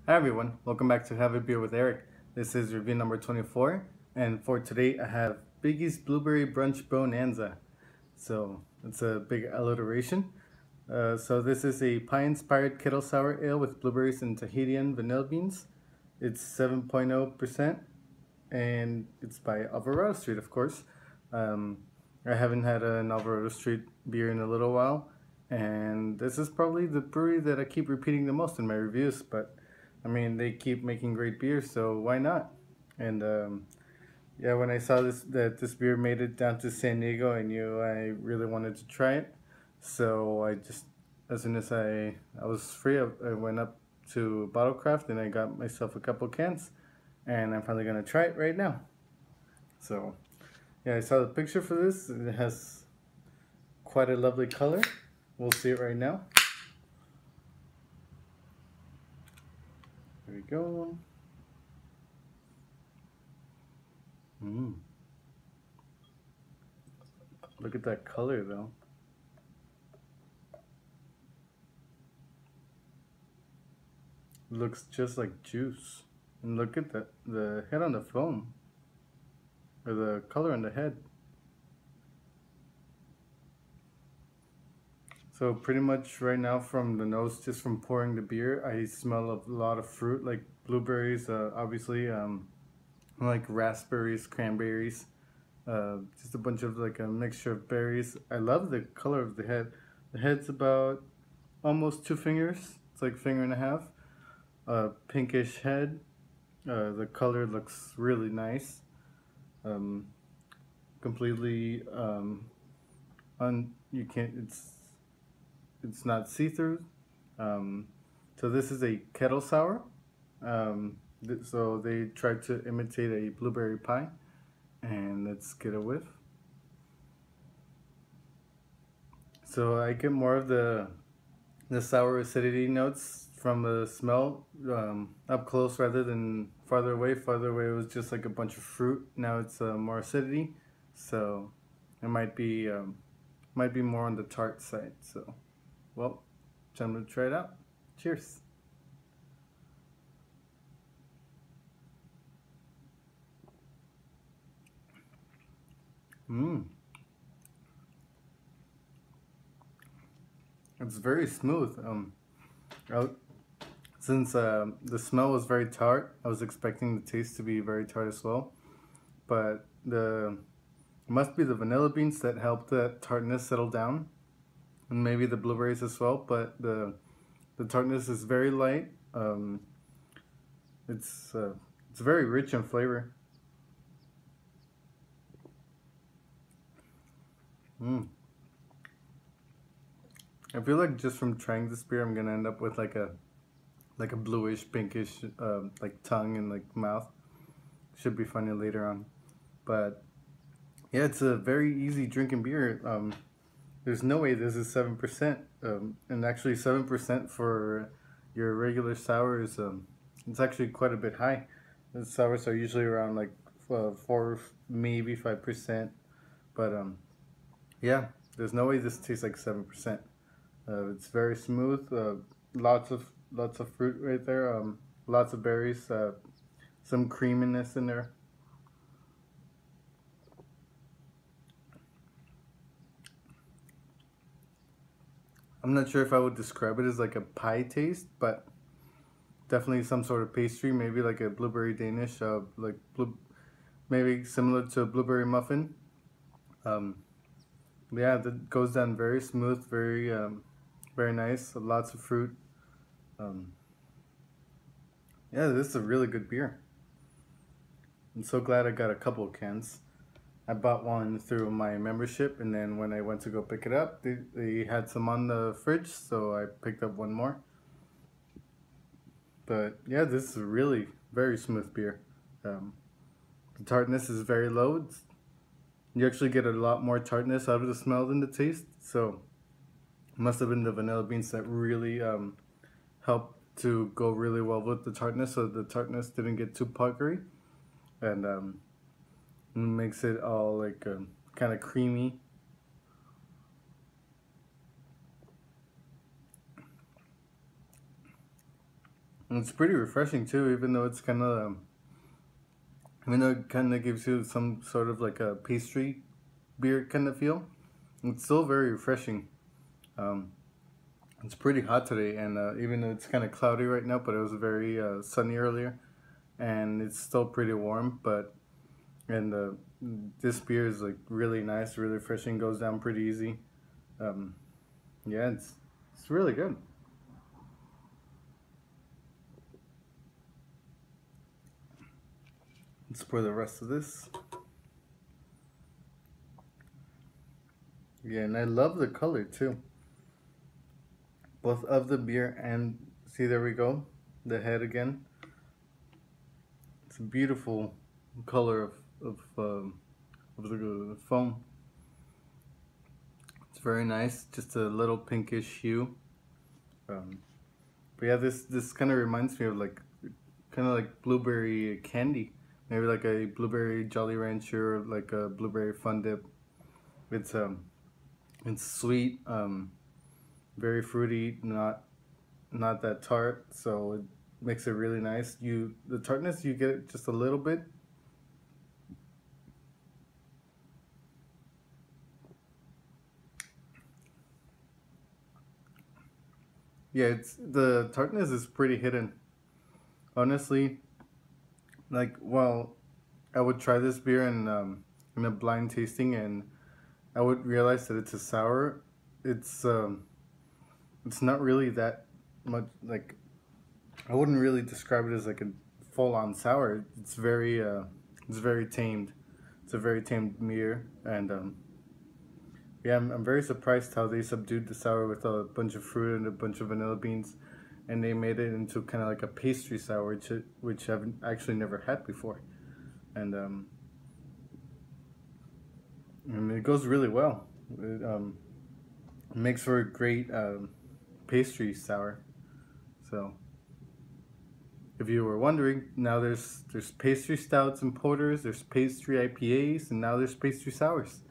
Hi everyone, welcome back to Have a Beer with Eric. This is review number 24, and for today I have Biggie's Blueberry Brunch Bonanza. So it's a big alliteration. So this is a pie-inspired kettle sour ale with blueberries and Tahitian vanilla beans. It's 7.0% and it's by Alvarado Street, of course. Um, I haven't had an Alvarado Street beer in a little while, and this is probably the brewery that I keep repeating the most in my reviews. But I mean, they keep making great beer, so why not? And yeah, when I saw this beer made it down to San Diego, I knew I really wanted to try it. So I just, as soon as I was free, I went up to Bottlecraft and I got myself a couple cans, and I'm probably gonna try it right now. So yeah, I saw the picture for this. It has quite a lovely color. We'll see it right now. There we go. Look at that color though. Looks just like juice. And look at the head on the foam. Or the color on the head. So pretty much right now from the nose, just from pouring the beer, I smell a lot of fruit, like blueberries, obviously, like raspberries, cranberries, just a bunch of like a mixture of berries. I love the color of the head. The head's about almost 2 fingers. It's like finger and a half. Pinkish head. The color looks really nice. Completely you can't. It's not see-through. So this is a kettle sour. So they tried to imitate a blueberry pie, and let's get a whiff. So I get more of the sour acidity notes from the smell up close rather than farther away. Farther away it was just like a bunch of fruit. Now it's more acidity, so it might be more on the tart side. So, well, time to try it out. Cheers. It's very smooth. I, since the smell was very tart, I was expecting the taste to be very tart as well. But it must be the vanilla beans that helped that tartness settle down, and maybe the blueberries as well. But the tartness is very light. It's very rich in flavor. I feel like just from trying this beer, I'm gonna end up with like a bluish, pinkish, like tongue and like mouth. Should be funny later on, but yeah, it's a very easy drinking beer. There's no way this is 7%, and actually 7% for your regular sour is it's actually quite a bit high. The sours are usually around like 4, maybe 5%, but yeah, there's no way this tastes like 7%. It's very smooth. Lots of fruit right there. Lots of berries. Some creaminess in there. I'm not sure if I would describe it as like a pie taste, but definitely some sort of pastry. Maybe like a blueberry Danish, maybe similar to a blueberry muffin. Um, yeah, that goes down very smooth, very nice. Lots of fruit. Um, yeah, this is a really good beer. I'm so glad I got a couple of cans. I bought one through my membership, and then when I went to go pick it up, they had some on the fridge, so I picked up one more. But yeah, this is a really very smooth beer. Um, the tartness is very low. You actually get a lot more tartness out of the smell than the taste, so it must have been the vanilla beans that really helped to go really well with the tartness, so the tartness didn't get too puckery, and makes it all like kind of creamy. And it's pretty refreshing too, even though it kind of gives you some sort of like a pastry beer kind of feel. It's still very refreshing. Um, it's pretty hot today, and even though it's kind of cloudy right now, but it was very sunny earlier, and it's still pretty warm. But and this beer is like really nice, really refreshing, goes down pretty easy. Um, yeah, it's really good. Let's pour the rest of this. Yeah, and I love the color too. Both of the beer and see, there we go, the head again. It's a beautiful color of the foam. It's very nice, just a little pinkish hue. Um, but yeah, this kind of reminds me of like kind of like blueberry candy, maybe like a blueberry Jolly Rancher, or like a blueberry Fun Dip. It's it's sweet, very fruity, not that tart, so it makes it really nice. The tartness, you get it just a little bit. Yeah, it's the tartness is pretty hidden. Honestly, like, well, I would try this beer in a blind tasting, and I would realize that it's a sour. It's it's not really that much like, I wouldn't really describe it as like a full on sour. It's very tamed. It's a very tamed beer, and yeah, I'm very surprised how they subdued the sour with a bunch of fruit and a bunch of vanilla beans, and they made it into kind of like a pastry sour, which I've actually never had before, and it goes really well. It makes for a great pastry sour. So if you were wondering, now there's pastry stouts and porters, there's pastry IPAs, and now there's pastry sours.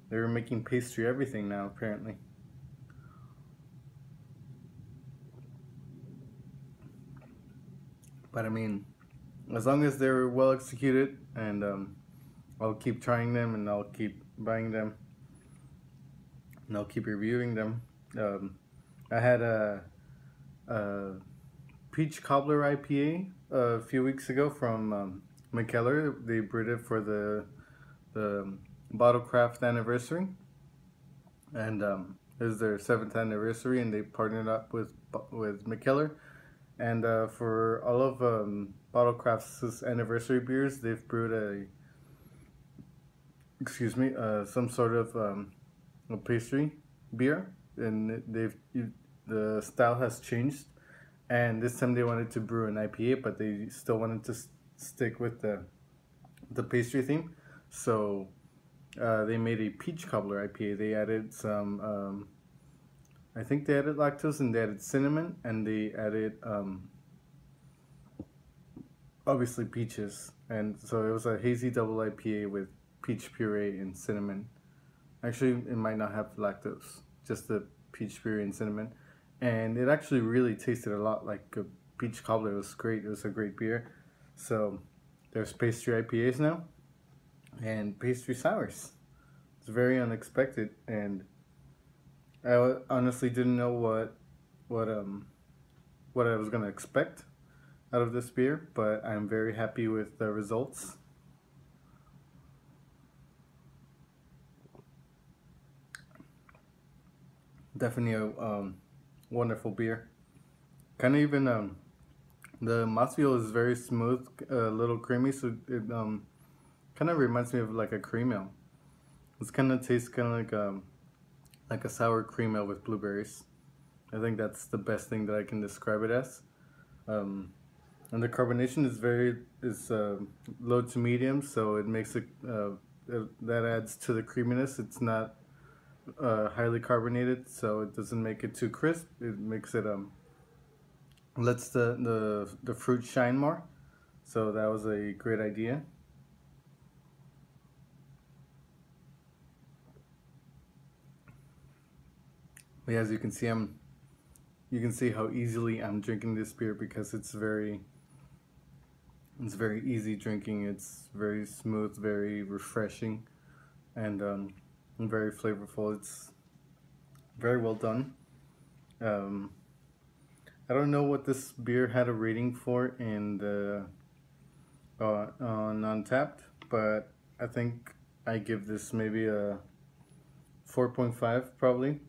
They're making pastry everything now, apparently. But I mean, as long as they're well executed, and I'll keep trying them, and I'll keep buying them, and I'll keep reviewing them. I had a peach cobbler IPA a few weeks ago from McKellar. They brewed it for the Bottle Craft anniversary, and it was their 7th anniversary, and they partnered up with McKellar. And for all of Bottle Craft's anniversary beers, they've brewed some sort of a pastry beer, and the style has changed. And this time they wanted to brew an IPA, but they still wanted to stick with the pastry theme. So they made a peach cobbler IPA. They added some, I think they added lactose, and they added cinnamon, and they added obviously peaches. And so it was a hazy double IPA with peach puree and cinnamon. Actually, it might not have lactose, just the peach puree and cinnamon. And it actually really tasted a lot like a peach cobbler. It was great. It was a great beer. So there's pastry IPAs now, and pastry sours. It's very unexpected, and I honestly didn't know what what I was gonna expect out of this beer, but I'm very happy with the results. Definitely a wonderful beer. Kind of even the mouthfeel is very smooth, a little creamy, so it kind of reminds me of like a cream ale. It's kind of tastes kind of like a sour cream ale with blueberries. I think that's the best thing that I can describe it as. Um, and the carbonation is low to medium, so it makes that adds to the creaminess. It's not highly carbonated, so it doesn't make it too crisp. It makes it lets the fruit shine more. So that was a great idea. But yeah, as you can see, I'm you can see how easily I'm drinking this beer because it's very easy drinking. It's very smooth, very refreshing, and very flavorful. It's very well done. Um, I don't know what this beer had a rating for in the on Untapped, but I think I give this maybe a 4.5 probably.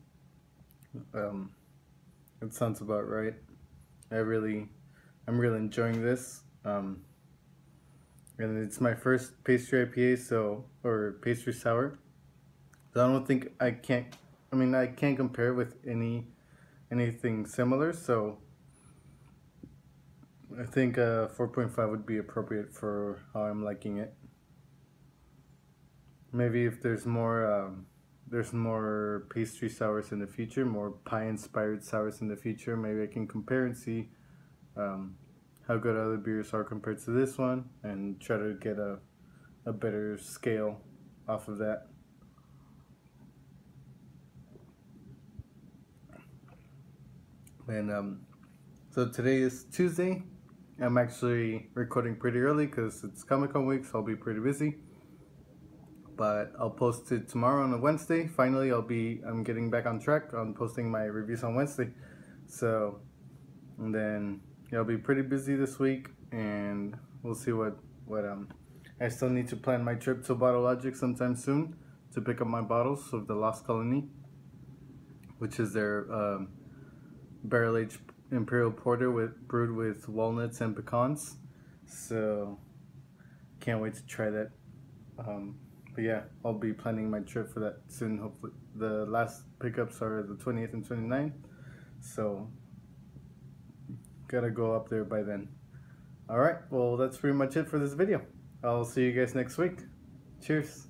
Um, it sounds about right. I'm really enjoying this. And it's my first pastry IPA, or pastry sour. So I don't think I can't. I mean, I can't compare with anything similar. So I think 4.5 would be appropriate for how I'm liking it. Maybe if there's more pastry sours in the future, more pie-inspired sours in the future, maybe I can compare and see how good other beers are compared to this one, and try to get a better scale off of that. And so today is Tuesday. I'm actually recording pretty early because it's Comic-Con week, so I'll be pretty busy. But I'll post it tomorrow on a Wednesday. Finally, I'm getting back on track on posting my reviews on Wednesday. So, and then I'll be pretty busy this week, and we'll see what I still need to plan my trip to Bottle Logic sometime soon to pick up my bottles of the Lost Colony, which is their barrel-aged imperial porter brewed with walnuts and pecans. So can't wait to try that. But yeah, I'll be planning my trip for that soon. Hopefully, the last pickups are the 20th and 29th, so gotta go up there by then. All right, well, that's pretty much it for this video. I'll see you guys next week. Cheers.